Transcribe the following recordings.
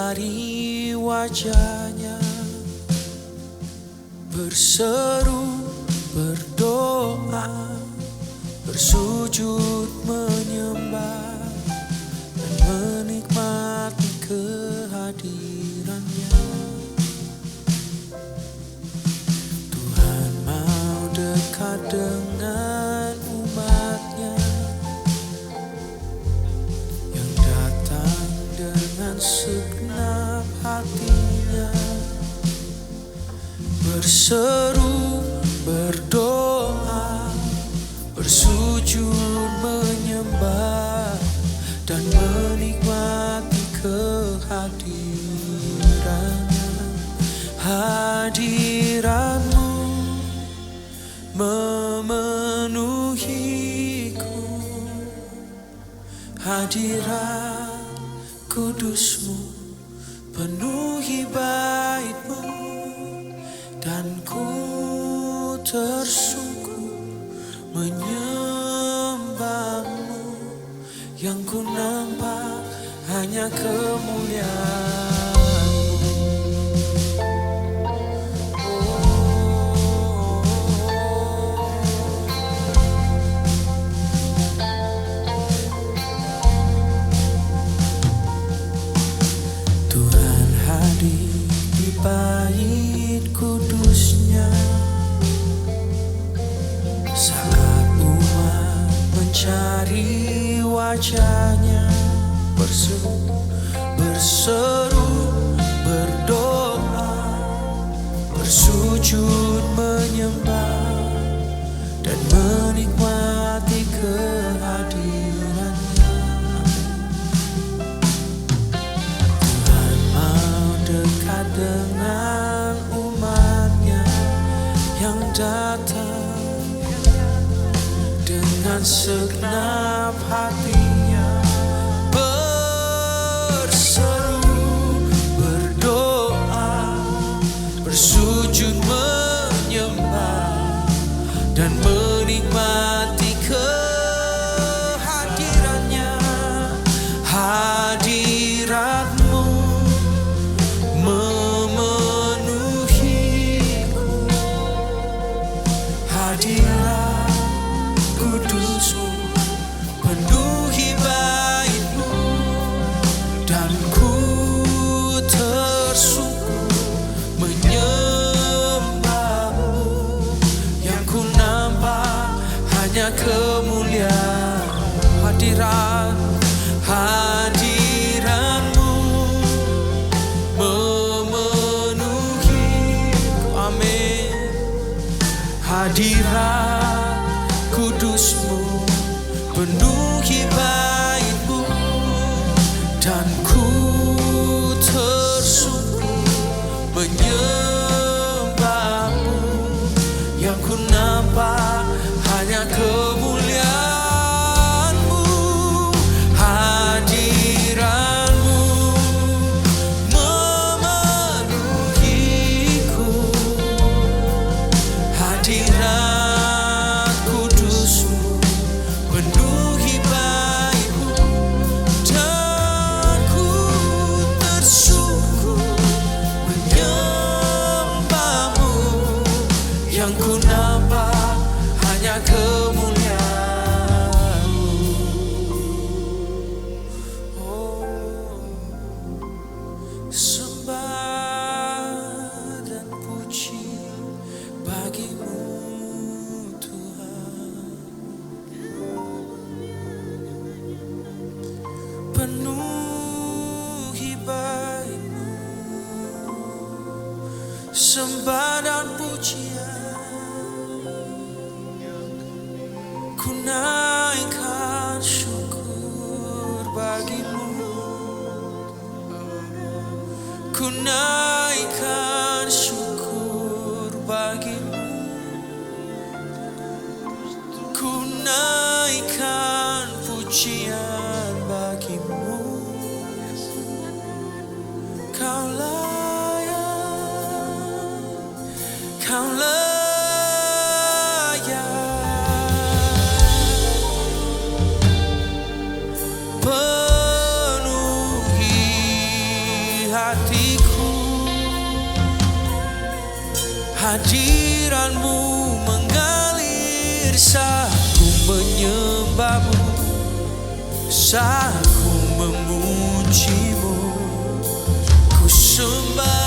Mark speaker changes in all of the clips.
Speaker 1: mencari wajahnya, berseru, berdoa, bersujud menyembah, dan menikmati kehadirannya. Tuhan mau dekat dengan umatnya yang datang dengan segenap hatinya, berseru, berdoa, bersujud menyembah, dan menikmati kehadirannya. Hadiratmu memenuhiku, hadirat kudusmu penuhi baitmu, dan ku tersungkur menyembahmu. Yang ku nampak hanya kemuliaan. Tuhan hadir di bait kudusnya saat umat mencari wajahnya, berseru, berdoa, bersujud menyembah, dan menikmati kehadirannya. Tuhan mau dekat dengan umatnya yang datang dengan segenap hatinya, berseru, berdoa, bersujud menyembah, dan menikmati kehadirannya. Hadiratmu memenuhiku, hadirat kudusmu penuhi baitmu, dan ku tersungkur menyembahmu. Yang ku nampak hanya kemuliaan. Hadiratmu memenuhiku, amin. Hadirat kudusmu penuhi baitmu, dan ku tersungkur menyembahmu. Yang ku nampak hanya kemuliaanmu. Hadiratmu memenuhiku, hadirat kudusmu penuhi baitmu, dan ku tersungkur menyembahmu. Yang ku nampak hanya kemuliaanmu. Oh, sembah dan puji bagimu Tuhan, penuhi baitmu. Sembah dan pujian ku naikkan syukur bagimu, ku naikkan syukur bagimu, ku naikkan pujian bagimu. Kau layak, kau layak. Hadiranmu mengalir saat ku menyembahmu, saat ku memujimu, ku sembah.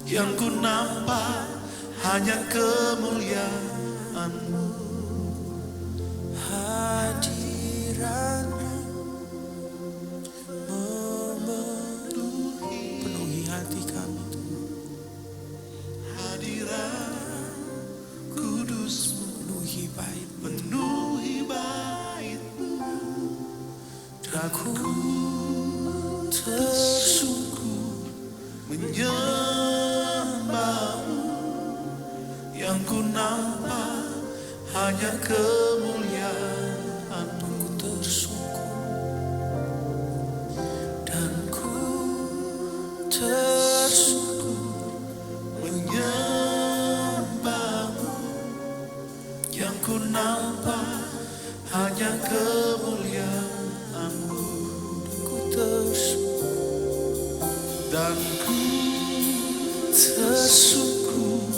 Speaker 2: Yang ku nampak hanya kemuliaan-Mu.
Speaker 1: Hadirat-Mu penuhi hati kami.
Speaker 2: Hadirat kudus-Mu
Speaker 1: Penuhi
Speaker 2: bait-Mu,
Speaker 1: dan ku
Speaker 2: tersungkur menyembah-Mu. Yang ku nampak hanya kemuliaan-Mu.
Speaker 1: dan ku tersungkur
Speaker 2: menyembah-Mu. Yang ku nampak hanya kemuliaan-Mu. Dan ku tersungkur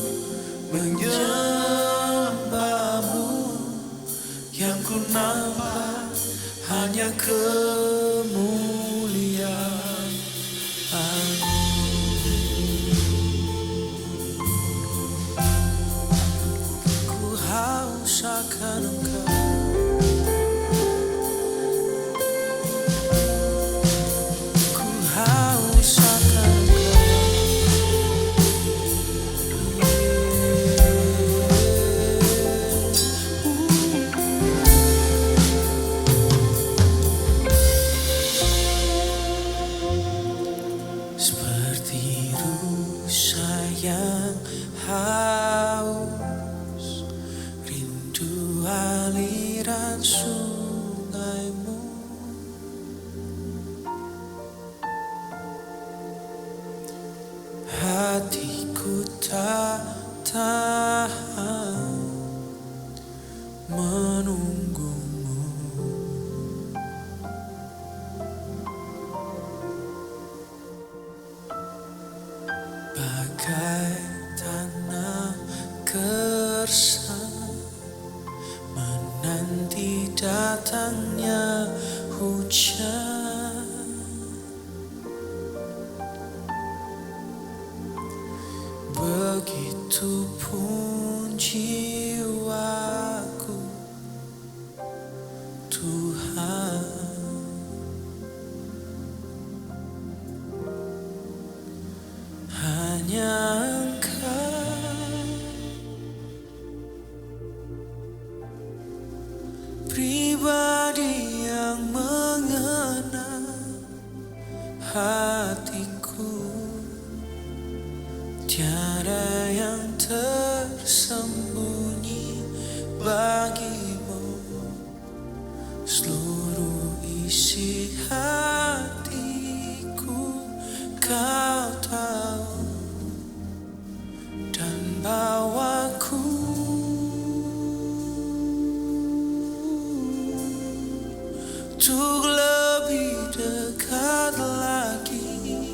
Speaker 2: menyembah-Mu. Yang ku nampak hanya kemuliaan-Mu.
Speaker 1: Ku haus akan Engkau. Ku haus akan seperti rusa yang haus, rindu aliran sungai-Mu. Hatiku tak tahan menunggu-Mu. Bagai tanah gersang menanti datangnya hujan. Begitupun jiwaku, Tuhan, hanya Engkau pribadi yang mengenal hatiku. Tiada yang tersembunyi bagimu, seluruh isi hatiku Kau tahu, dan bawaku untuk lebih dekat lagi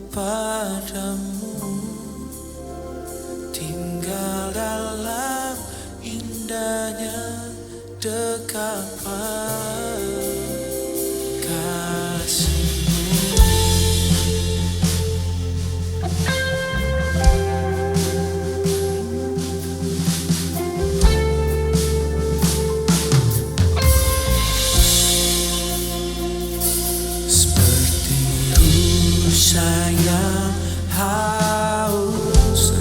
Speaker 1: padamu. Tinggal dalam indahnya dekapan kasih-Mu. Seperti rusa yang haus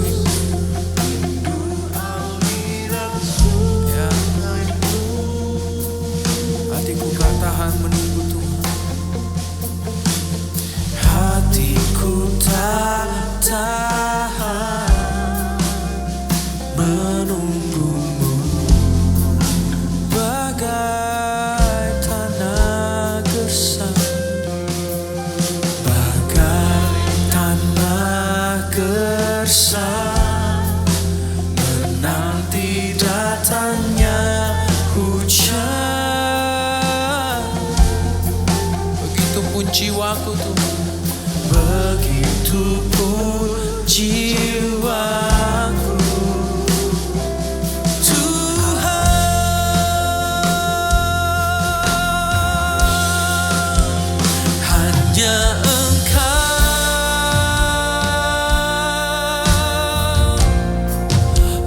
Speaker 1: hatiku tak tahan menunggu Tuhan. Hatiku tak tahan menunggu-Mu, bagai tanah gersang, bagai tanah gersang, menanti datangnya hujan. Begitupun jiwaku Tuhan, begitupun jiwaku, Tuhan, hanya Engkau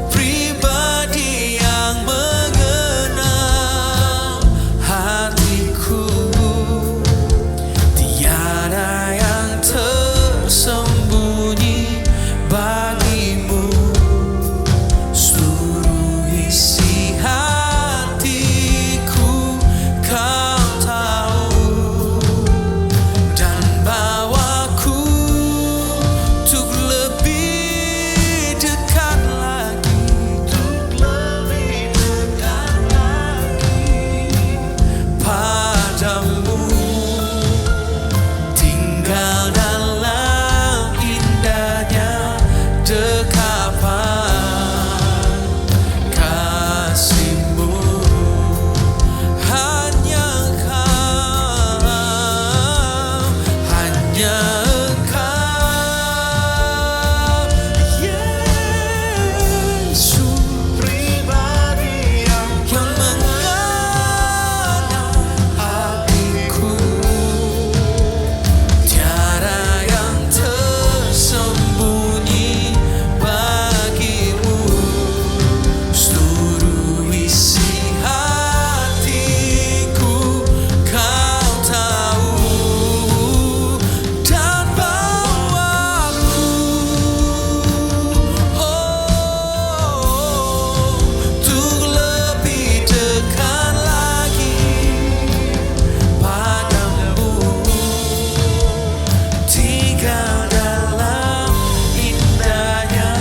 Speaker 1: pribadi yang mengenal hatiku. Tiada yang tersembunyi bagimu, seluruh isi hatiku Kau tahu, dan bawaku untuk lebih dekat lagi, padamu. Tinggal dalam indahnya dekapan kasih-Mu. Hanya Engkau, hanya Engkau, Yesus, pribadi yang mengenal hatiku. Tiada yang tersembunyi bagimu, seluruh isi hatiku Kau tahu, dan bawaku untuk lebih dekat lagi padamu. Tinggal dalam indahnya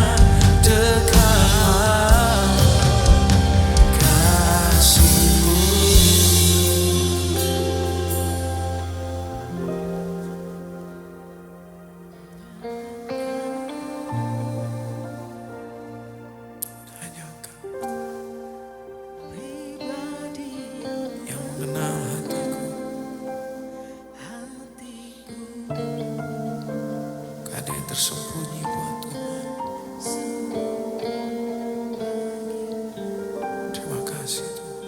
Speaker 1: dekapan kasih-Mu. Hanya Engkau yang mengenal hatiku. Gak ada yang tersembunyi buat Tuhan. Terima kasih Tuhan.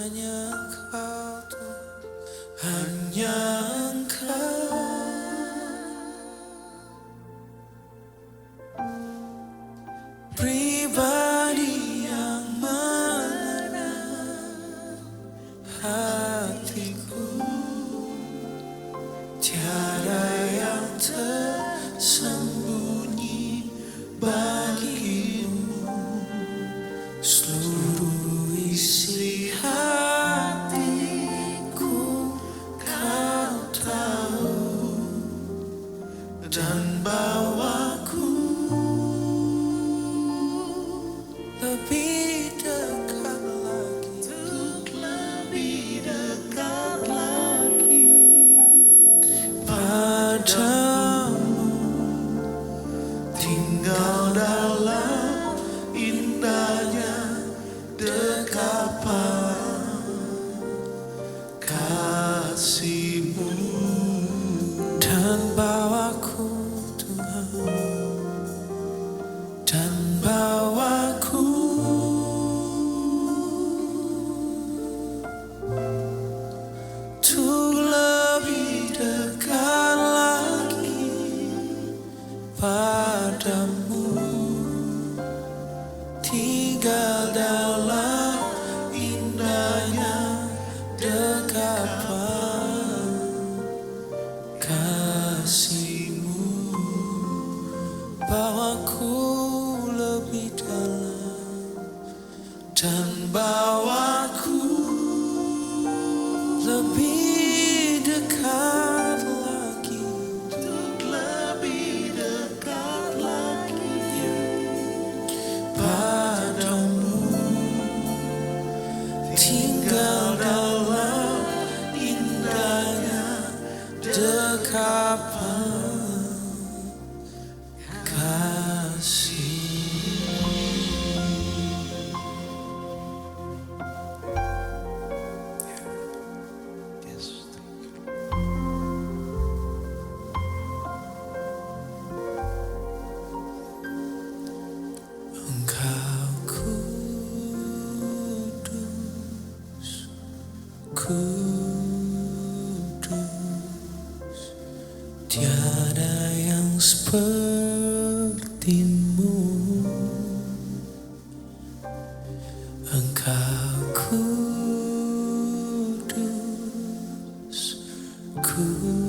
Speaker 1: hanya Engkau Tuhan.
Speaker 2: hanya Engkau. Pribadi yang mengenal hatiku, tiada yang tersembunyi bagimu. Seluruh isi hatiku Kau tahu, dan bawaku lebih dekat lagi, untuk lebih dekat lagi padamu. Tinggal dalam indahnya dekapan kasih-Mu,
Speaker 1: Dan bawaku Tuhan,
Speaker 2: dan bawaku untuk lebih dekat lagi padamu. Tinggal dalam indahnya dekapan kasih-Mu, bawaku lebih dalam, dan bawaku lebih dekat lagi, untuk lebih dekat lagi padamu. Tinggal dalam indahnya dekapan kasih. Engkau kudus, kudus, tiada yang seperti-Mu. Engkau kudus, kudus,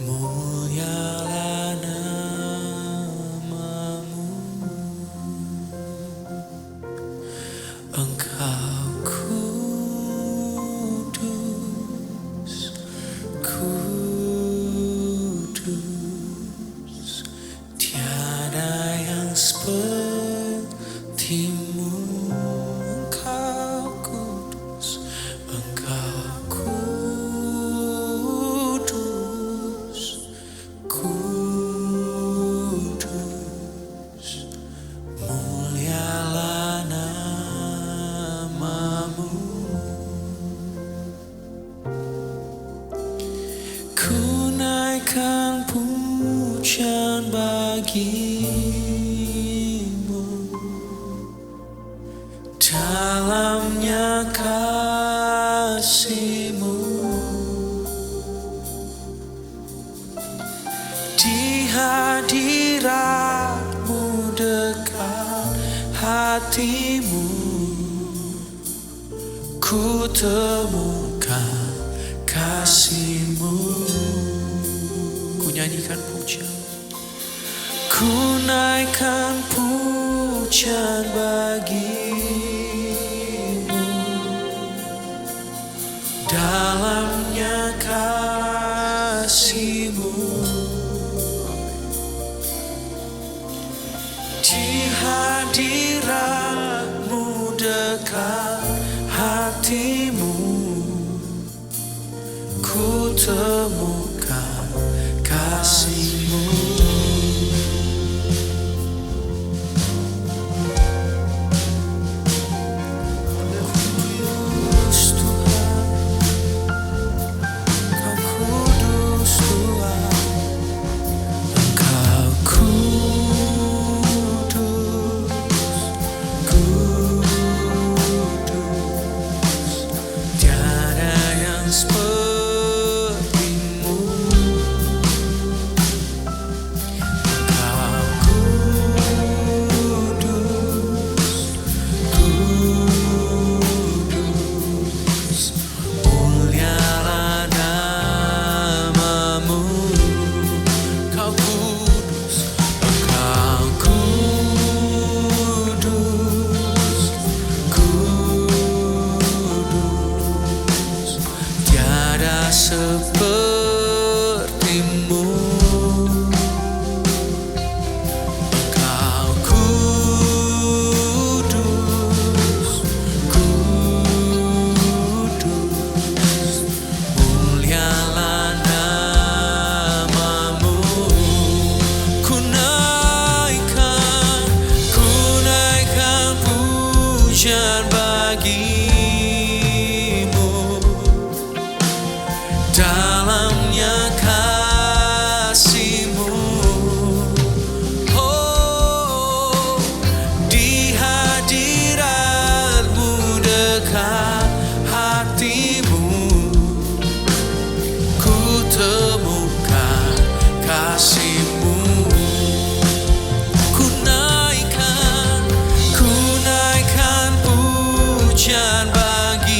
Speaker 2: mulialah nama-Mu. Engkau kudus, kudus, tiada yang seperti-Mu. Engkau kudus, Engkau kudus, kudus, mulialah nama-Mu. Ku naikkan pujian bagi-Mu, dalamnya kasih-Mu. Di hadirat-Mu dekat hati-Mu, ku temukan kasih-Mu. Ku nyanyikan pujian, ku naikkan pujian bagi-Mu, dalamnya kasih-Mu. Di hadirat-Mu dekat hati-Mu, ku temukan kasih-Mu. Kudus Tuhan, Kau kudus Tuhan, Engkau kudus, kudus. pujian bagimu, dalamnya kasih-Mu. Oh, di hadirat-Mu dekat hati-Mu, ku temukan kasih-Mu. Ku naikkan pujian bagimu,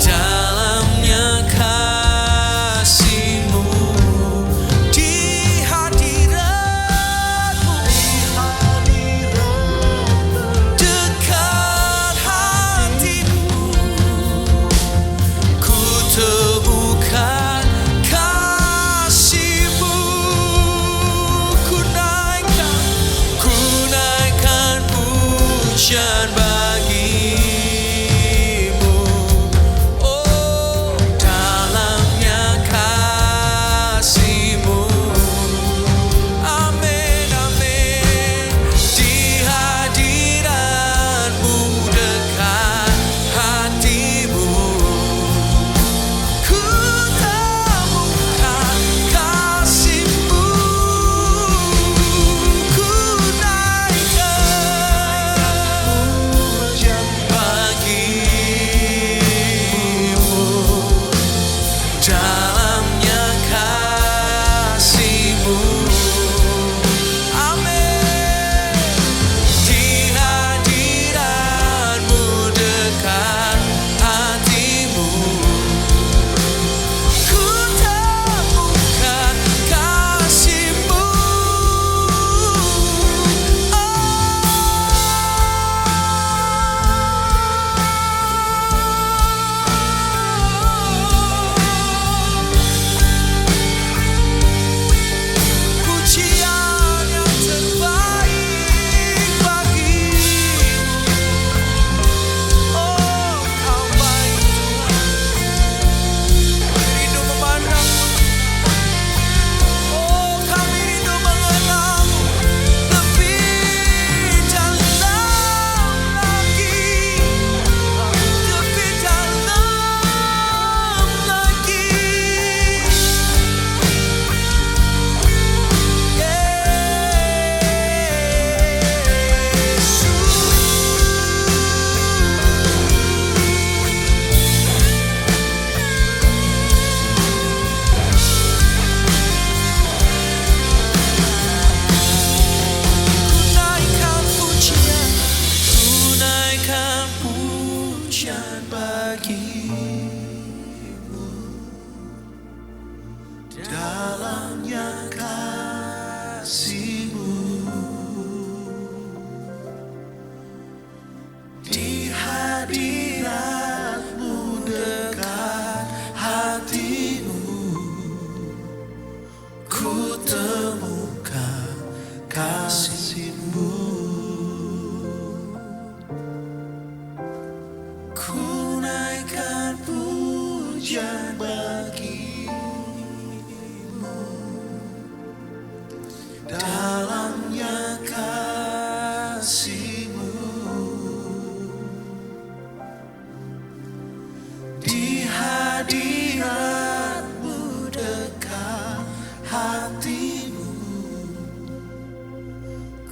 Speaker 2: dalamnya kasih-Mu. Di hadirat-Mu dekat hati-Mu, ku temukan kasih-Mu. Ku naikkan pujian bagimu, oh, dalamnya kasih-Mu. Amin, amin. Di hadirat-Mu dekat hati-Mu, ku temukan kasih-Mu. Ku naikkan pujian bagimu, dalamnya kasih-Mu. Amin. Di hadirat-Mu dekat hati-Mu, ku temukan kasih-Mu. Pujian yang terbaik bagimu. Oh, Kau baik Tuhan. Kami rindu memandang-Mu. Oh, kami rindu mengenal-Mu lebih dalam lagi, lebih dalam lagi. Ku naikkan pujian bagimu, dalamnya kasih-Mu. Di hadirat-Mu dekat hati-Mu, ku temukan kasih-Mu. Ku naikkan pujian bagimu, dalamnya kasih-Mu. Di hadirat-Mu dekat hati-Mu,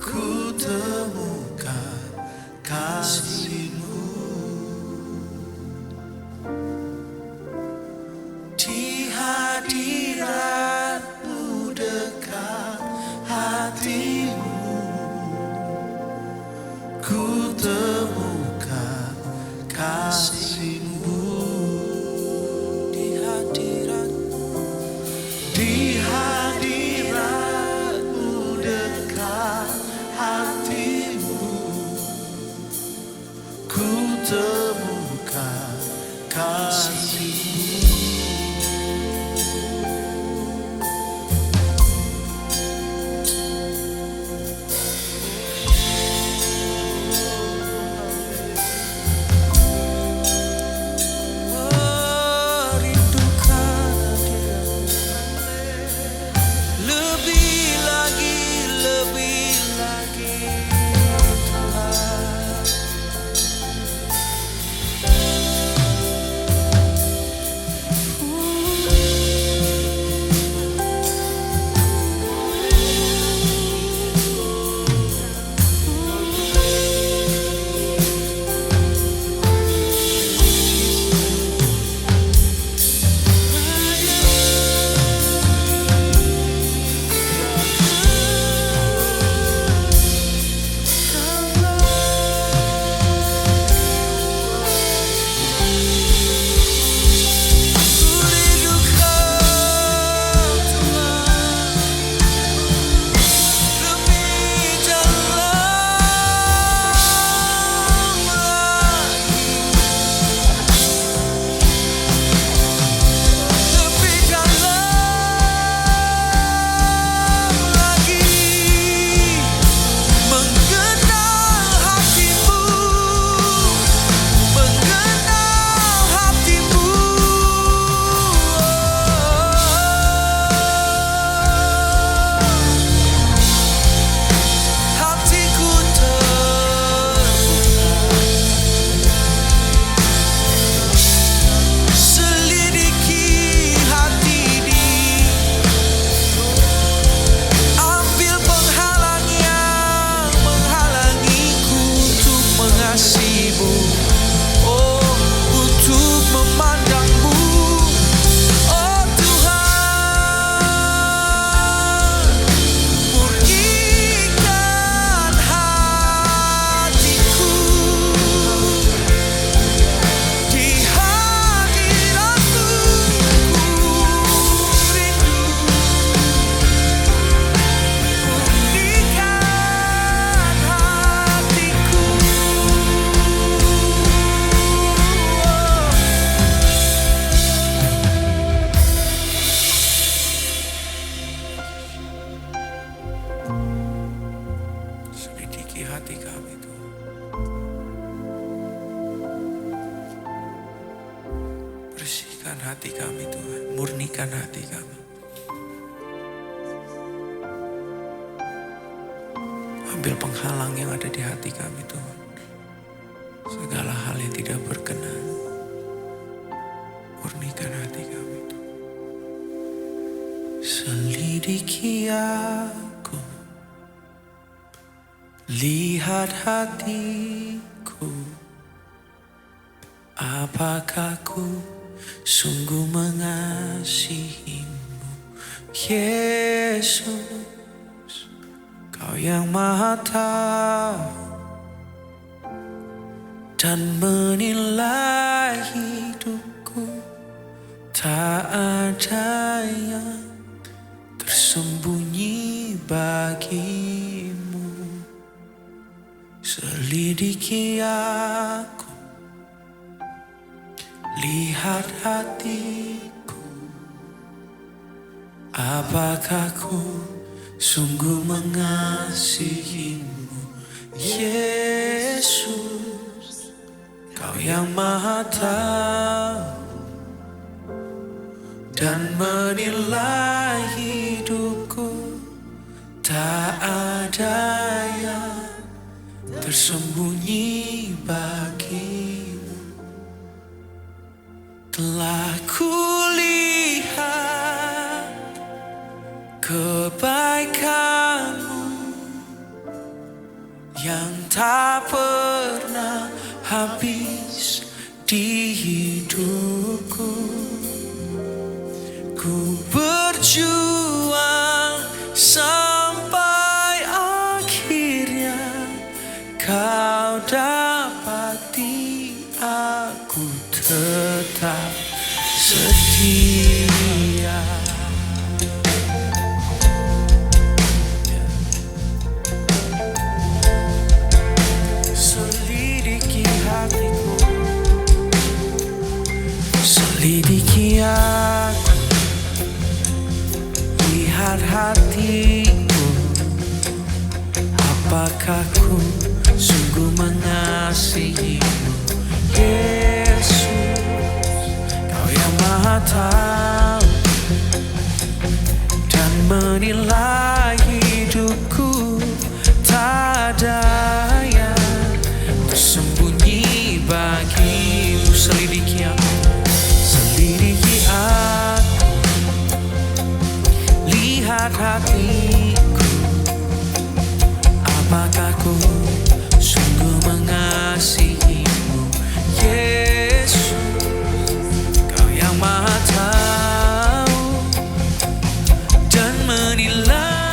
Speaker 2: ku temukan kasih-Mu. Di hadirat-Mu dekat hati-Mu, ku temukan kasih-Mu. Di hadirat-Mu dekat hati-Mu, ku temukan kasih-Mu. Lebih lagi, lebih lagi.
Speaker 1: selidiki hati kami Tuhan. Bersihkan hati kami Tuhan, murnikan hati kami. Ambil penghalang yang ada di hati kami Tuhan. Segala hal yang tidak berkenan, murnikan hati kami Tuhan. Selidiki aku, lihat hatiku, apakah ku sungguh mengasihimu, Yesus, Kau yang Maha Tahu dan menilai hidupku. Tak ada yang tersembunyi bagimu. Selidiki aku, lihat hatiku, apakah ku sungguh mengasihimu, Yesus, Kau yang Maha Tahu dan menilai hidupku. Tak ada yang tersembunyi bagimu. Telah kulihat kebaikanmu yang tak pernah habis di hidupku. Ku berjuang sampai akhirnya Kau dapati aku tetap setia. Selidiki hatiku, selidiki aku, lihat hatiku, apakah ku sungguh mengasihimu, Yesus, Kau yang Maha Tahu dan menilai hidupku. Tak ada yang tersembunyi bagimu. Selidiki aku, selidiki aku, lihat hatiku, apakah ku sungguh mengasihimu, Yesus, Kau yang Maha Tahu dan menilai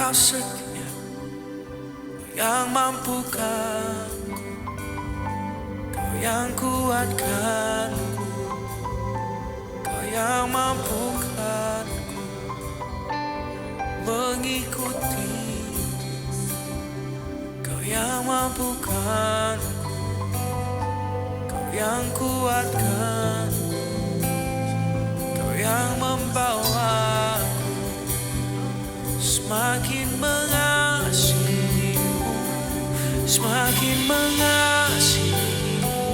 Speaker 1: Kau setia, Kau yang mampukan, Kau yang kuatkanku, Kau yang mampukanku mengikuti, Kau yang mampukanku, Kau yang kuatkan, Kau yang membawaku semakin mengasihimu, semakin mengasihimu.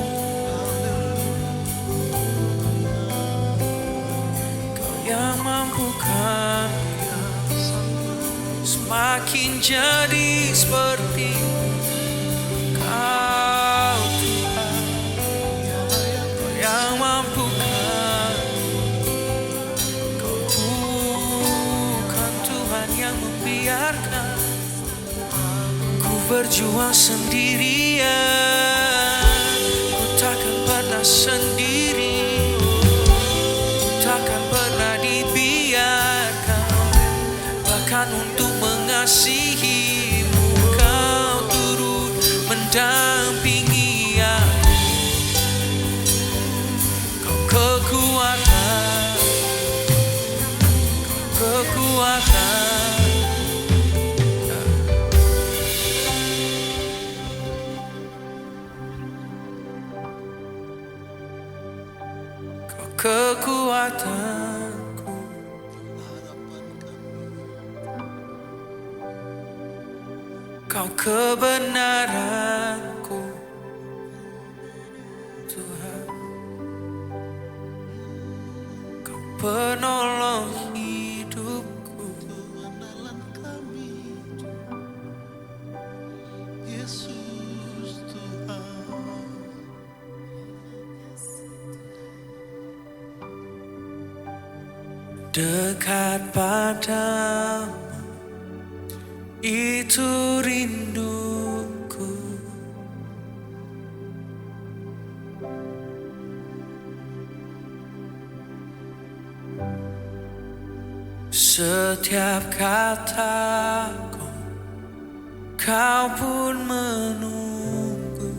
Speaker 1: Kau yang mampukan, semakin jadi seperti Kau Tuhan. Kau yang mampukan, Kau bukan Tuhan yang membiarkan ku berjuang sendirian. Ku takkan pernah sendiri, ku takkan pernah dibiarkan. Bahkan untuk mengasihimu, Kau turut mendampingi aku. Kau kekuatan, Kau kekuatan. Kau kekuatanku, Kau kebenaranku, Tuhan. Kau penolong hidupku,
Speaker 2: Yesus Tuhan.
Speaker 1: dekat padamu itu rinduku. Setiap kataku Kau pun menunggu.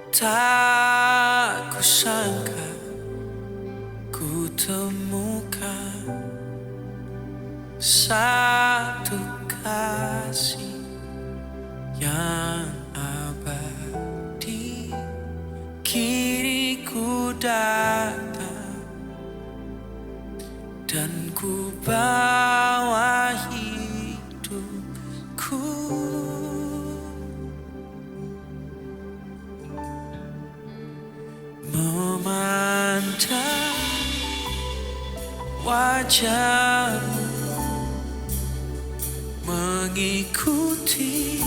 Speaker 1: Tak kusangka ku temukan satu kasih yang abadi. Kini ku datang dan ku bawa hidupku. Memandang wajahmu, mengikuti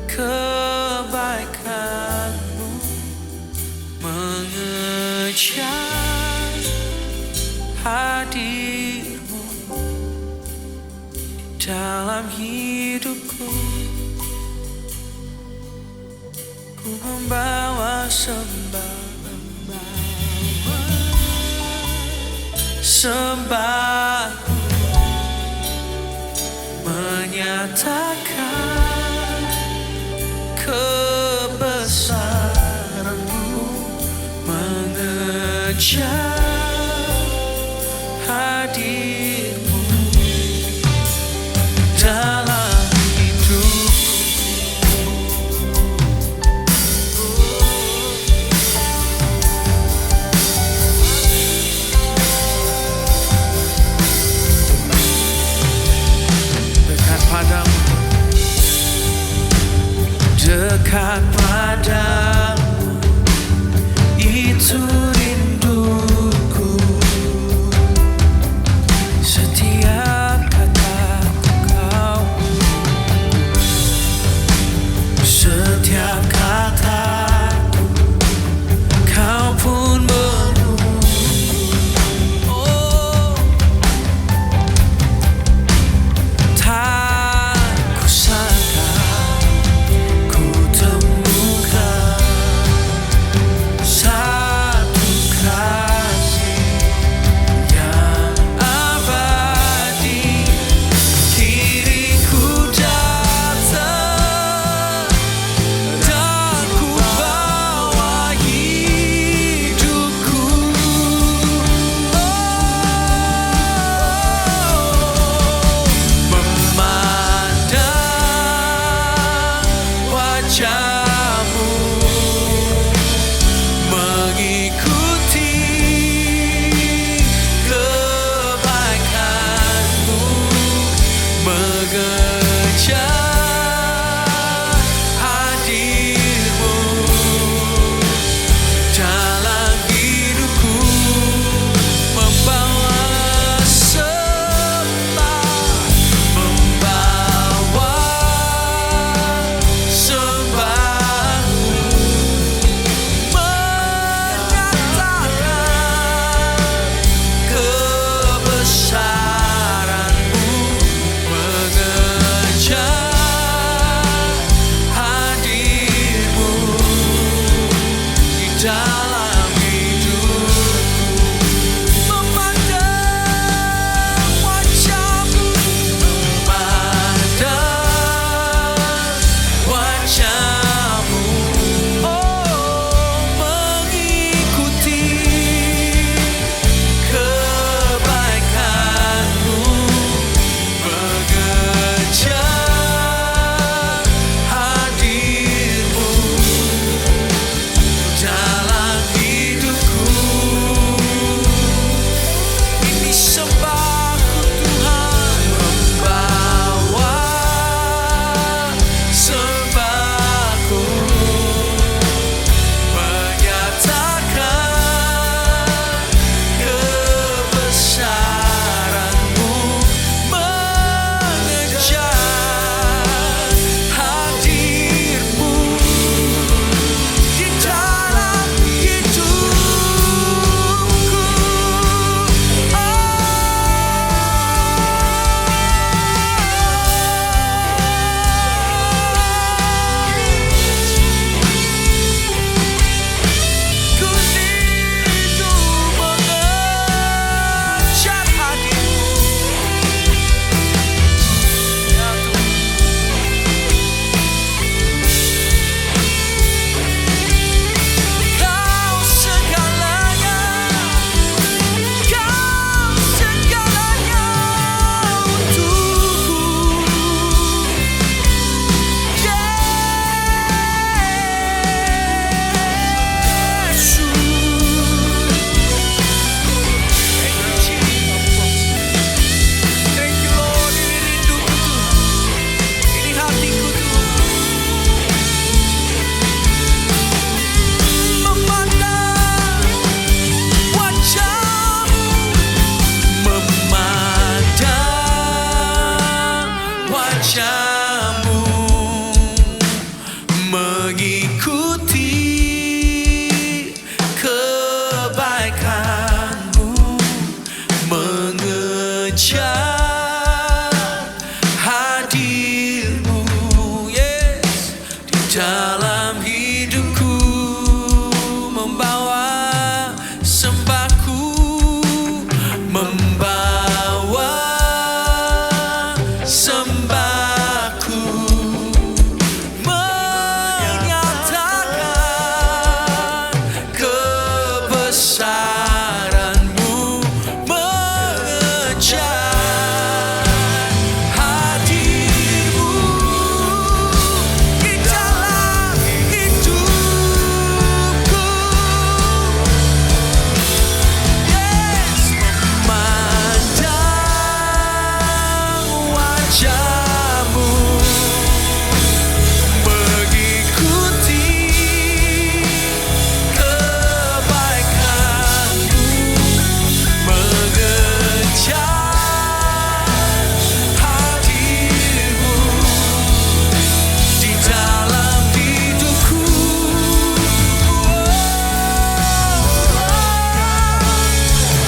Speaker 1: kebaikanmu, mengejar hadirmu di dalam hidupku. Ku membawa sembahku, menyatakan kebesaranmu, mengejar hadirmu dalam hidupku. Dekat padamu itu rinduku. Setiap kataku Kau, setiap kataku Kau pun menunggu. Oh, tak kusangka ku temukan dalam hidupku, membawa sembahku, membawa sembahku, menyatakan kebesaran-Mu, mengejar hadir-Mu di dalam hidupku. Yes, memandang wajah-Mu, mengikuti kebaikan-Mu, mengejar hadir-Mu di dalam hidupku.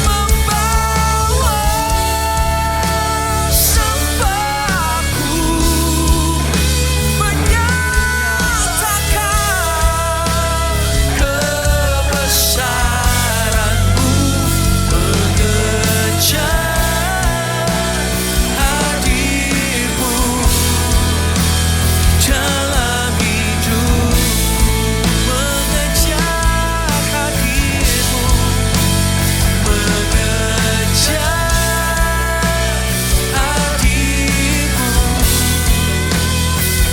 Speaker 1: Membawa sembahku, menyatakan kebesaran-Mu, mengejar hadir-Mu dalam hidup, mengejar hadir-Mu, mengejar hadir-Mu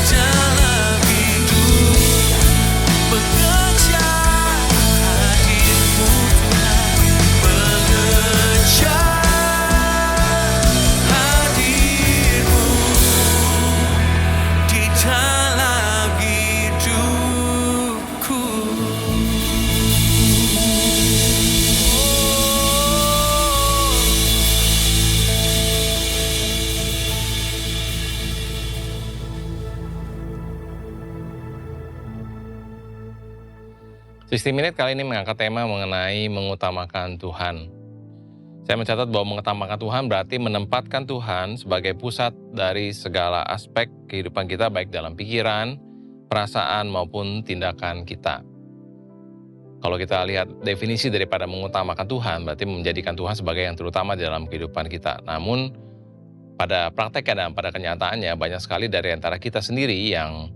Speaker 1: dalam hidup, mengejar hadir-Mu Tuhan, mengejar hadir-Mu di dalam hidupku.
Speaker 3: Sixty Minute kali ini mengangkat tema mengenai mengutamakan Tuhan. Saya mencatat bahwa mengutamakan Tuhan berarti menempatkan Tuhan sebagai pusat dari segala aspek kehidupan kita, baik dalam pikiran, perasaan, maupun tindakan kita. Kalau kita lihat definisi daripada mengutamakan Tuhan, berarti menjadikan Tuhan sebagai yang terutama di dalam kehidupan kita. Namun, pada prakteknya dan pada kenyataannya, banyak sekali dari antara kita sendiri yang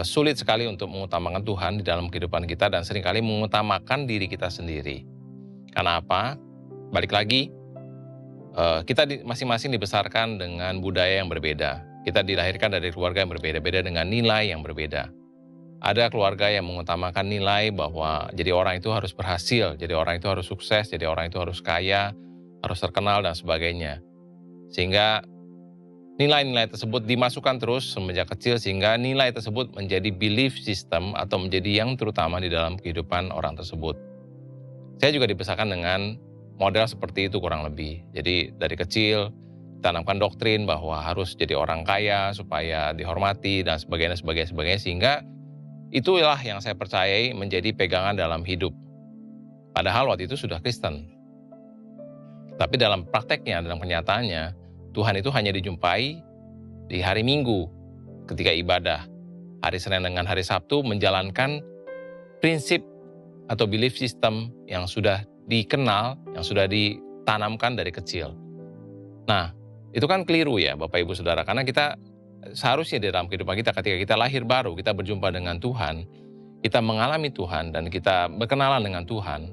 Speaker 3: sulit sekali untuk mengutamakan Tuhan di dalam kehidupan kita dan seringkali mengutamakan diri kita sendiri. Karena apa? Balik lagi, kita masing-masing dibesarkan dengan budaya yang berbeda. Kita dilahirkan dari keluarga yang berbeda-beda dengan nilai yang berbeda. Ada keluarga yang mengutamakan nilai bahwa jadi orang itu harus berhasil, jadi orang itu harus sukses, jadi orang itu harus kaya, harus terkenal dan sebagainya. Sehingga nilai-nilai tersebut dimasukkan terus semenjak kecil sehingga nilai tersebut menjadi belief system atau menjadi yang terutama di dalam kehidupan orang tersebut. Saya juga dibesarkan dengan model seperti itu kurang lebih. Jadi dari kecil ditanamkan doktrin bahwa harus jadi orang kaya supaya dihormati dan sebagainya sehingga itulah yang saya percayai menjadi pegangan dalam hidup. Padahal waktu itu sudah Kristen. Tapi dalam prakteknya, dalam kenyataannya, Tuhan itu hanya dijumpai di hari Minggu ketika ibadah. Hari Senin dengan hari Sabtu menjalankan prinsip atau belief system yang sudah dikenal, yang sudah ditanamkan dari kecil. Nah, itu kan keliru ya Bapak Ibu Saudara, karena kita seharusnya di dalam kehidupan kita ketika kita lahir baru, kita berjumpa dengan Tuhan, kita mengalami Tuhan dan kita berkenalan dengan Tuhan,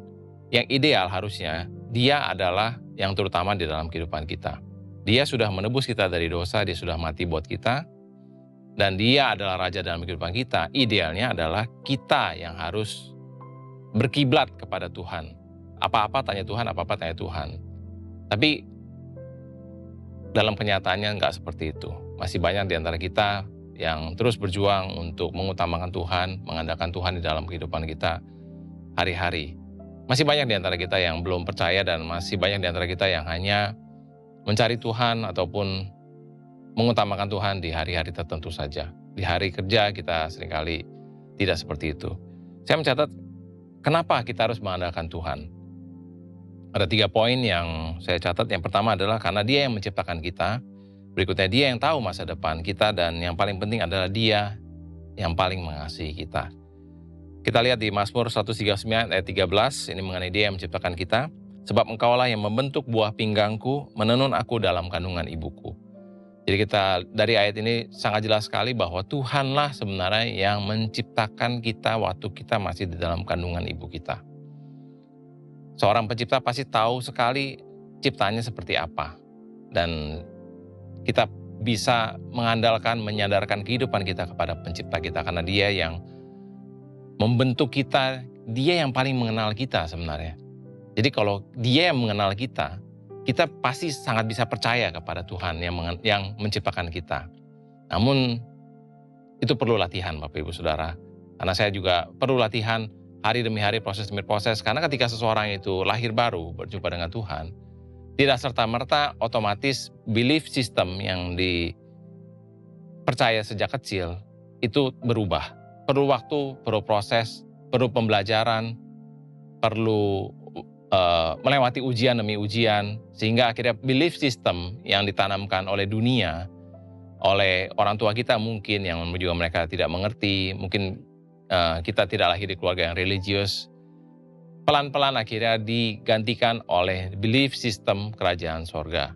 Speaker 3: yang ideal harusnya Dia adalah yang terutama di dalam kehidupan kita. Dia sudah menebus kita dari dosa, Dia sudah mati buat kita, dan Dia adalah Raja dalam kehidupan kita. Idealnya adalah kita yang harus berkiblat kepada Tuhan. Apa-apa tanya Tuhan, apa-apa tanya Tuhan. Tapi dalam kenyataannya nggak seperti itu. Masih banyak di antara kita yang terus berjuang untuk mengutamakan Tuhan, mengandalkan Tuhan di dalam kehidupan kita hari-hari. Masih banyak di antara kita yang belum percaya dan masih banyak di antara kita yang hanya mencari Tuhan ataupun mengutamakan Tuhan di hari-hari tertentu saja. Di hari kerja kita seringkali tidak seperti itu. Saya mencatat kenapa kita harus mengandalkan Tuhan. Ada 3 poin yang saya catat. Yang pertama adalah karena Dia yang menciptakan kita. Berikutnya Dia yang tahu masa depan kita. Dan yang paling penting adalah Dia yang paling mengasihi kita. Kita lihat di Mazmur 139 ayat 13, ini mengenai Dia yang menciptakan kita. Sebab engkaulah yang membentuk buah pinggangku, menenun aku dalam kandungan ibuku. Jadi kita dari ayat ini sangat jelas sekali bahwa Tuhanlah sebenarnya yang menciptakan kita waktu kita masih di dalam kandungan ibu kita. Seorang pencipta pasti tahu sekali ciptanya seperti apa. Dan kita bisa mengandalkan, menyadarkan kehidupan kita kepada pencipta kita. Karena Dia yang membentuk kita, Dia yang paling mengenal kita sebenarnya. Jadi kalau Dia yang mengenal kita, kita pasti sangat bisa percaya kepada Tuhan yang menciptakan kita. Namun itu perlu latihan Bapak Ibu Saudara. Karena saya juga perlu latihan hari demi hari, proses demi proses. Karena ketika seseorang itu lahir baru berjumpa dengan Tuhan, tidak serta-merta otomatis belief system yang dipercaya sejak kecil itu berubah. Perlu waktu, perlu proses, perlu pembelajaran, perlu melewati ujian demi ujian, sehingga akhirnya belief system yang ditanamkan oleh dunia, oleh orang tua kita mungkin yang juga mereka tidak mengerti, mungkin kita tidak lahir di keluarga yang religius, pelan-pelan akhirnya digantikan oleh belief system kerajaan sorga.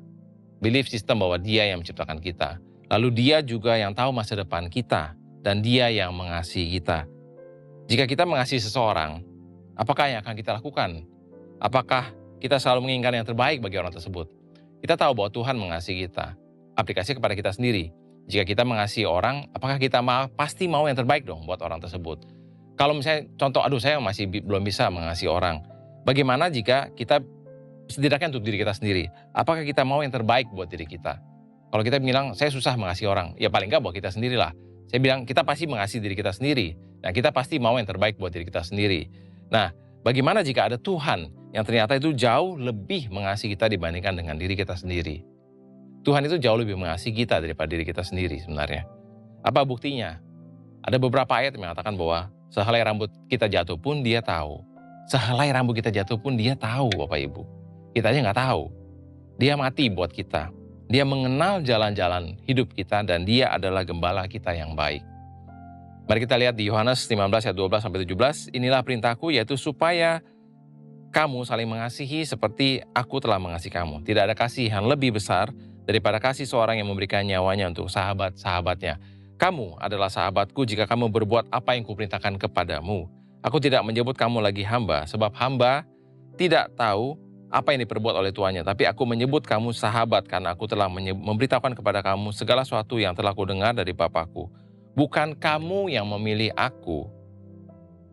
Speaker 3: Belief system bahwa Dia yang menciptakan kita, lalu Dia juga yang tahu masa depan kita, dan Dia yang mengasihi kita. Jika kita mengasihi seseorang, apakah yang akan kita lakukan? Apakah kita selalu menginginkan yang terbaik bagi orang tersebut? Kita tahu bahwa Tuhan mengasihi kita. Aplikasi kepada kita sendiri. Jika kita mengasihi orang, apakah kita pasti mau yang terbaik dong buat orang tersebut? Kalau misalnya contoh, saya masih belum bisa mengasihi orang. Bagaimana jika kita setidaknya untuk diri kita sendiri? Apakah kita mau yang terbaik buat diri kita? Kalau kita bilang, saya susah mengasihi orang, ya paling nggak buat kita sendirilah. Saya bilang, kita pasti mengasihi diri kita sendiri. Dan kita pasti mau yang terbaik buat diri kita sendiri. Nah, bagaimana jika ada Tuhan yang ternyata itu jauh lebih mengasihi kita dibandingkan dengan diri kita sendiri? Tuhan itu jauh lebih mengasihi kita daripada diri kita sendiri sebenarnya. Apa buktinya? Ada beberapa ayat yang mengatakan bahwa sehelai rambut kita jatuh pun Dia tahu. Sehelai rambut kita jatuh pun Dia tahu, Bapak Ibu. Kita aja nggak tahu. Dia mati buat kita. Dia mengenal jalan-jalan hidup kita dan Dia adalah gembala kita yang baik. Mari kita lihat di Yohanes 15 ayat 12-17. Inilah perintahku, yaitu supaya kamu saling mengasihi seperti aku telah mengasihi kamu. Tidak ada kasih yang lebih besar daripada kasih seorang yang memberikan nyawanya untuk sahabat-sahabatnya. Kamu adalah sahabatku jika kamu berbuat apa yang kuperintahkan kepadamu. Aku tidak menyebut kamu lagi hamba, sebab hamba tidak tahu apa yang diperbuat oleh tuannya. Tapi aku menyebut kamu sahabat karena aku telah memberitahukan kepada kamu segala sesuatu yang telah kudengar dari Bapa-Ku. Bukan kamu yang memilih aku,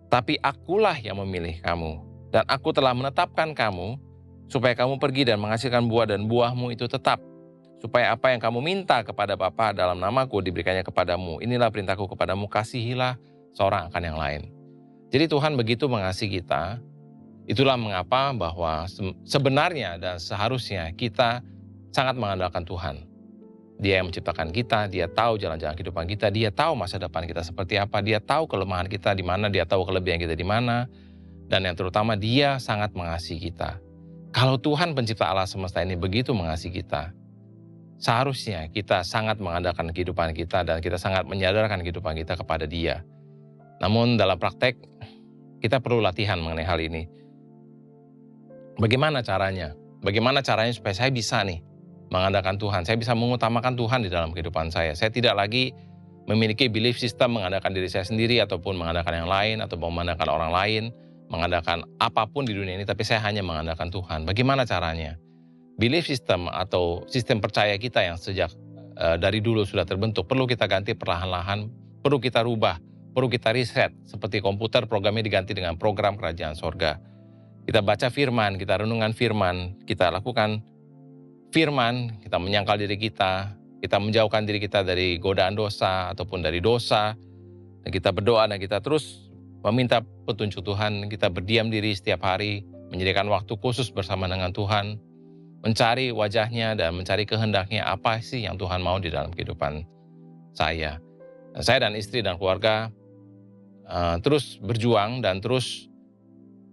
Speaker 3: tapi akulah yang memilih kamu. Dan aku telah menetapkan kamu, supaya kamu pergi dan menghasilkan buah dan buahmu itu tetap. Supaya apa yang kamu minta kepada Bapa dalam namaku diberikannya kepadamu. Inilah perintahku kepadamu, kasihilah seorang akan yang lain. Jadi Tuhan begitu mengasihi kita, itulah mengapa bahwa sebenarnya dan seharusnya kita sangat mengandalkan Tuhan. Dia yang menciptakan kita, Dia tahu jalan-jalan kehidupan kita, Dia tahu masa depan kita seperti apa, Dia tahu kelemahan kita di mana, Dia tahu kelebihan kita di mana. Dan yang terutama Dia sangat mengasihi kita. Kalau Tuhan pencipta alam semesta ini begitu mengasihi kita, seharusnya kita sangat mengandalkan kehidupan kita dan kita sangat menyadarkan kehidupan kita kepada Dia. Namun dalam praktek, kita perlu latihan mengenai hal ini. Bagaimana caranya? Bagaimana caranya supaya saya bisa mengandalkan Tuhan? Saya bisa mengutamakan Tuhan di dalam kehidupan saya. Saya tidak lagi memiliki belief system mengandalkan diri saya sendiri ataupun mengandalkan yang lain atau mengandalkan orang lain, mengandalkan apapun di dunia ini, tapi saya hanya mengandalkan Tuhan. Bagaimana caranya? Belief system atau sistem percaya kita yang sejak dari dulu sudah terbentuk, perlu kita ganti perlahan-lahan, perlu kita rubah, perlu kita reset. Seperti komputer, programnya diganti dengan program kerajaan sorga. Kita baca firman, kita renungan firman, kita lakukan firman, kita menyangkal diri kita menjauhkan diri kita dari godaan dosa ataupun dari dosa, dan kita berdoa dan kita terus meminta petunjuk Tuhan. Kita berdiam diri setiap hari, menyediakan waktu khusus bersama dengan Tuhan, mencari wajahnya dan mencari kehendaknya, apa sih yang Tuhan mau di dalam kehidupan saya. Saya dan istri dan keluarga terus berjuang dan terus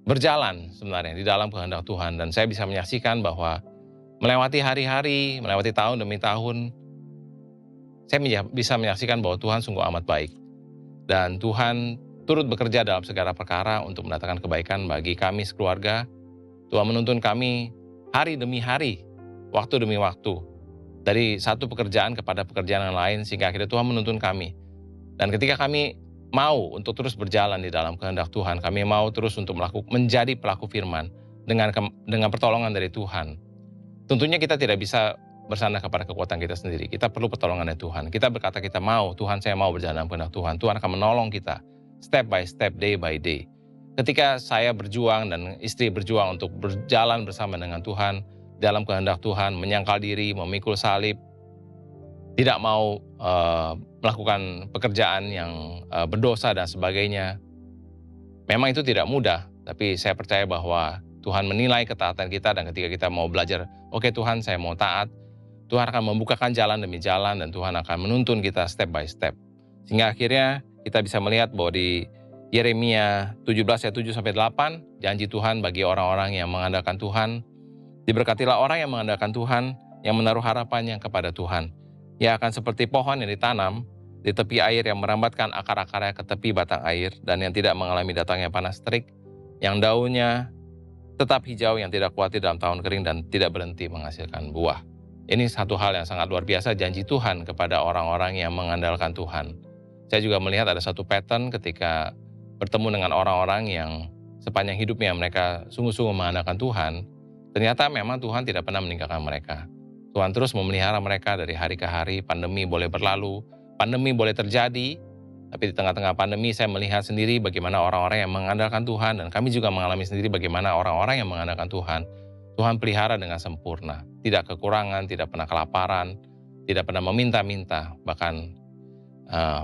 Speaker 3: berjalan sebenarnya di dalam kehendak Tuhan. Dan saya bisa menyaksikan bahwa melewati hari-hari, melewati tahun demi tahun, saya bisa menyaksikan bahwa Tuhan sungguh amat baik. Dan Tuhan turut bekerja dalam segala perkara untuk mendatangkan kebaikan bagi kami sekeluarga. Tuhan menuntun kami hari demi hari, waktu demi waktu, dari satu pekerjaan kepada pekerjaan yang lain, sehingga akhirnya Tuhan menuntun kami. Dan ketika kami mau untuk terus berjalan di dalam kehendak Tuhan, kami mau terus untuk menjadi pelaku firman dengan pertolongan dari Tuhan. Tentunya kita tidak bisa bersandar kepada kekuatan kita sendiri. Kita perlu pertolongan dari Tuhan. Kita berkata kita mau, Tuhan saya mau berjalan dalam kehendak Tuhan. Tuhan akan menolong kita step by step, day by day. Ketika saya berjuang dan istri berjuang untuk berjalan bersama dengan Tuhan, dalam kehendak Tuhan, menyangkal diri, memikul salib, tidak mau melakukan pekerjaan yang berdosa dan sebagainya. Memang itu tidak mudah, tapi saya percaya bahwa Tuhan menilai ketaatan kita, dan ketika kita mau belajar, oke Tuhan saya mau taat, Tuhan akan membukakan jalan demi jalan, dan Tuhan akan menuntun kita step by step. Sehingga akhirnya kita bisa melihat bahwa di Yeremia 17 ayat 7-8, janji Tuhan bagi orang-orang yang mengandalkan Tuhan, diberkatilah orang yang mengandalkan Tuhan, yang menaruh harapannya kepada Tuhan. Ia akan seperti pohon yang ditanam di tepi air, yang merambatkan akar-akarnya ke tepi batang air, dan yang tidak mengalami datangnya panas terik, yang daunnya tetap hijau, yang tidak khawatir dalam tahun kering, dan tidak berhenti menghasilkan buah. Ini satu hal yang sangat luar biasa, janji Tuhan kepada orang-orang yang mengandalkan Tuhan. Saya juga melihat ada satu pattern ketika bertemu dengan orang-orang yang sepanjang hidupnya mereka sungguh-sungguh mengandalkan Tuhan. Ternyata memang Tuhan tidak pernah meninggalkan mereka. Tuhan terus memelihara mereka dari hari ke hari. Pandemi boleh berlalu, pandemi boleh terjadi, tapi di tengah-tengah pandemi saya melihat sendiri bagaimana orang-orang yang mengandalkan Tuhan, dan kami juga mengalami sendiri bagaimana orang-orang yang mengandalkan Tuhan, Tuhan pelihara dengan sempurna. Tidak kekurangan, tidak pernah kelaparan, tidak pernah meminta-minta, bahkan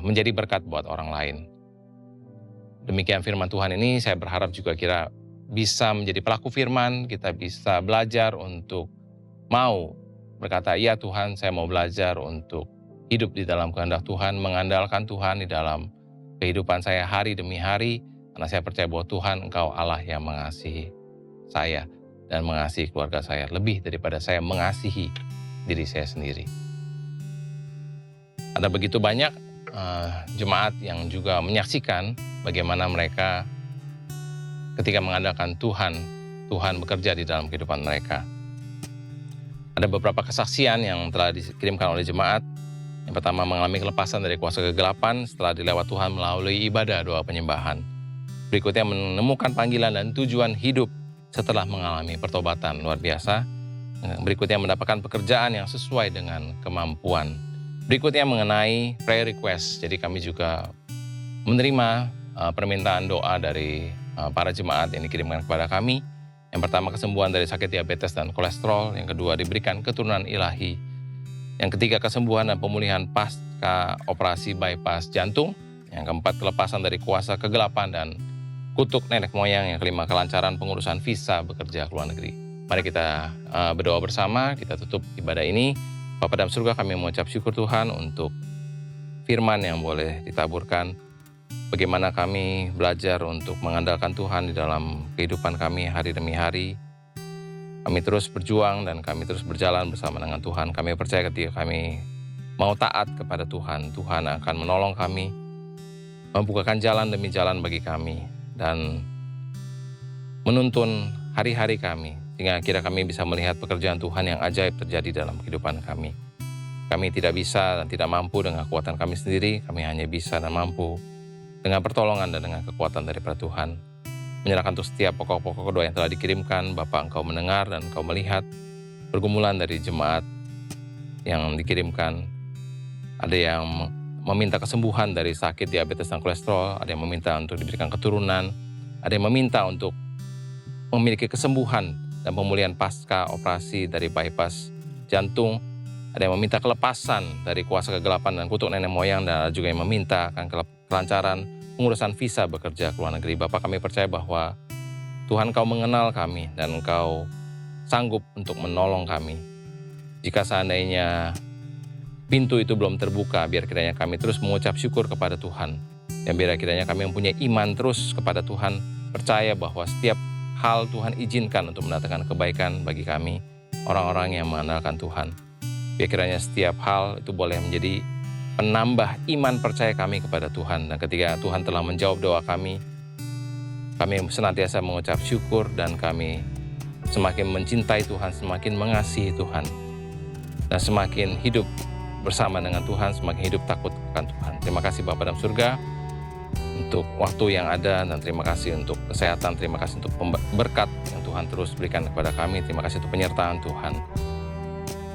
Speaker 3: menjadi berkat buat orang lain. Demikian firman Tuhan ini, saya berharap juga kita bisa menjadi pelaku firman, kita bisa belajar untuk mau berkata, ya Tuhan saya mau belajar untuk hidup di dalam kehendak Tuhan, mengandalkan Tuhan di dalam kehidupan saya hari demi hari, karena saya percaya bahwa Tuhan Engkau Allah yang mengasihi saya dan mengasihi keluarga saya lebih daripada saya mengasihi diri saya sendiri. Ada begitu banyak jemaat yang juga menyaksikan bagaimana mereka ketika mengandalkan Tuhan, Tuhan bekerja di dalam kehidupan mereka. Ada beberapa kesaksian yang telah dikirimkan oleh jemaat. Yang pertama, mengalami kelepasan dari kuasa kegelapan setelah dilewat Tuhan melalui ibadah doa penyembahan. Berikutnya, menemukan panggilan dan tujuan hidup setelah mengalami pertobatan luar biasa. Berikutnya, mendapatkan pekerjaan yang sesuai dengan kemampuan. Berikutnya, mengenai prayer request. Jadi kami juga menerima permintaan doa dari para jemaat yang dikirimkan kepada kami. Yang pertama, kesembuhan dari sakit diabetes dan kolesterol. Yang kedua, diberikan keturunan ilahi. Yang ketiga, kesembuhan dan pemulihan pasca operasi bypass jantung. Yang keempat, kelepasan dari kuasa kegelapan dan kutuk nenek moyang. Yang kelima, kelancaran pengurusan visa bekerja ke luar negeri. Mari kita berdoa bersama, kita tutup ibadah ini. Bapa dalam surga, kami mengucap syukur Tuhan untuk firman yang boleh ditaburkan. Bagaimana kami belajar untuk mengandalkan Tuhan di dalam kehidupan kami hari demi hari. Kami terus berjuang dan kami terus berjalan bersama dengan Tuhan. Kami percaya ketika kami mau taat kepada Tuhan, Tuhan akan menolong kami, membukakan jalan demi jalan bagi kami, dan menuntun hari-hari kami, sehingga akhirnya kami bisa melihat pekerjaan Tuhan yang ajaib terjadi dalam kehidupan kami. Kami tidak bisa dan tidak mampu dengan kekuatan kami sendiri, kami hanya bisa dan mampu dengan pertolongan dan dengan kekuatan daripada Tuhan. Menyerahkan untuk setiap pokok-pokok doa yang telah dikirimkan, Bapa Engkau mendengar dan Engkau melihat pergumulan dari jemaat yang dikirimkan. Ada yang meminta kesembuhan dari sakit diabetes dan kolesterol, ada yang meminta untuk diberikan keturunan, ada yang meminta untuk memiliki kesembuhan dan pemulihan pasca operasi dari bypass jantung, ada yang meminta kelepasan dari kuasa kegelapan dan kutuk nenek moyang, dan ada juga yang meminta akan kelancaran pengurusan visa bekerja ke luar negeri. Bapak, kami percaya bahwa Tuhan Engkau mengenal kami dan Engkau sanggup untuk menolong kami. Jika seandainya pintu itu belum terbuka, biar kiranya kami terus mengucap syukur kepada Tuhan. Dan biar kiranya kami mempunyai iman terus kepada Tuhan, percaya bahwa setiap hal Tuhan izinkan untuk mendatangkan kebaikan bagi kami, orang-orang yang mengandalkan Tuhan. Biar kiranya setiap hal itu boleh menjadi penambah iman percaya kami kepada Tuhan. Dan ketika Tuhan telah menjawab doa kami senantiasa mengucap syukur dan kami semakin mencintai Tuhan, semakin mengasihi Tuhan, dan semakin hidup bersama dengan Tuhan, semakin hidup takut akan Tuhan. Terima kasih Bapa dalam surga untuk waktu yang ada, dan terima kasih untuk kesehatan, terima kasih untuk berkat yang Tuhan terus berikan kepada kami, terima kasih untuk penyertaan Tuhan.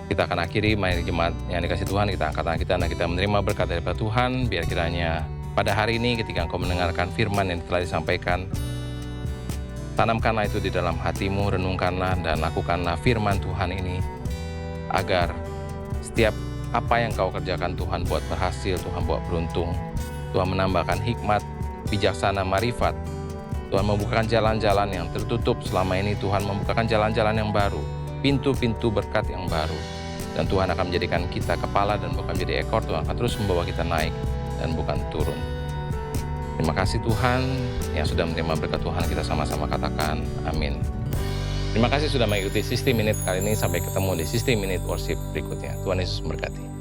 Speaker 3: Kita akan akhiri mari jemaat yang dikasih Tuhan, kita angkat tangan kita dan kita menerima berkat daripada Tuhan. Biar kiranya pada hari ini ketika engkau mendengarkan firman yang telah disampaikan, tanamkanlah itu di dalam hatimu, renungkanlah dan lakukanlah firman Tuhan ini, agar setiap apa yang kau kerjakan Tuhan buat berhasil, Tuhan buat beruntung. Tuhan menambahkan hikmat, bijaksana, marifat. Tuhan membukakan jalan-jalan yang tertutup selama ini, Tuhan membukakan jalan-jalan yang baru, pintu-pintu berkat yang baru. Dan Tuhan akan menjadikan kita kepala dan bukan menjadi ekor. Tuhan akan terus membawa kita naik dan bukan turun. Terima kasih Tuhan yang sudah menerima berkat Tuhan. Kita sama-sama katakan amin. Terima kasih sudah mengikuti 60 Minute kali ini. Sampai ketemu di 60 Minute Worship berikutnya. Tuhan Yesus memberkati.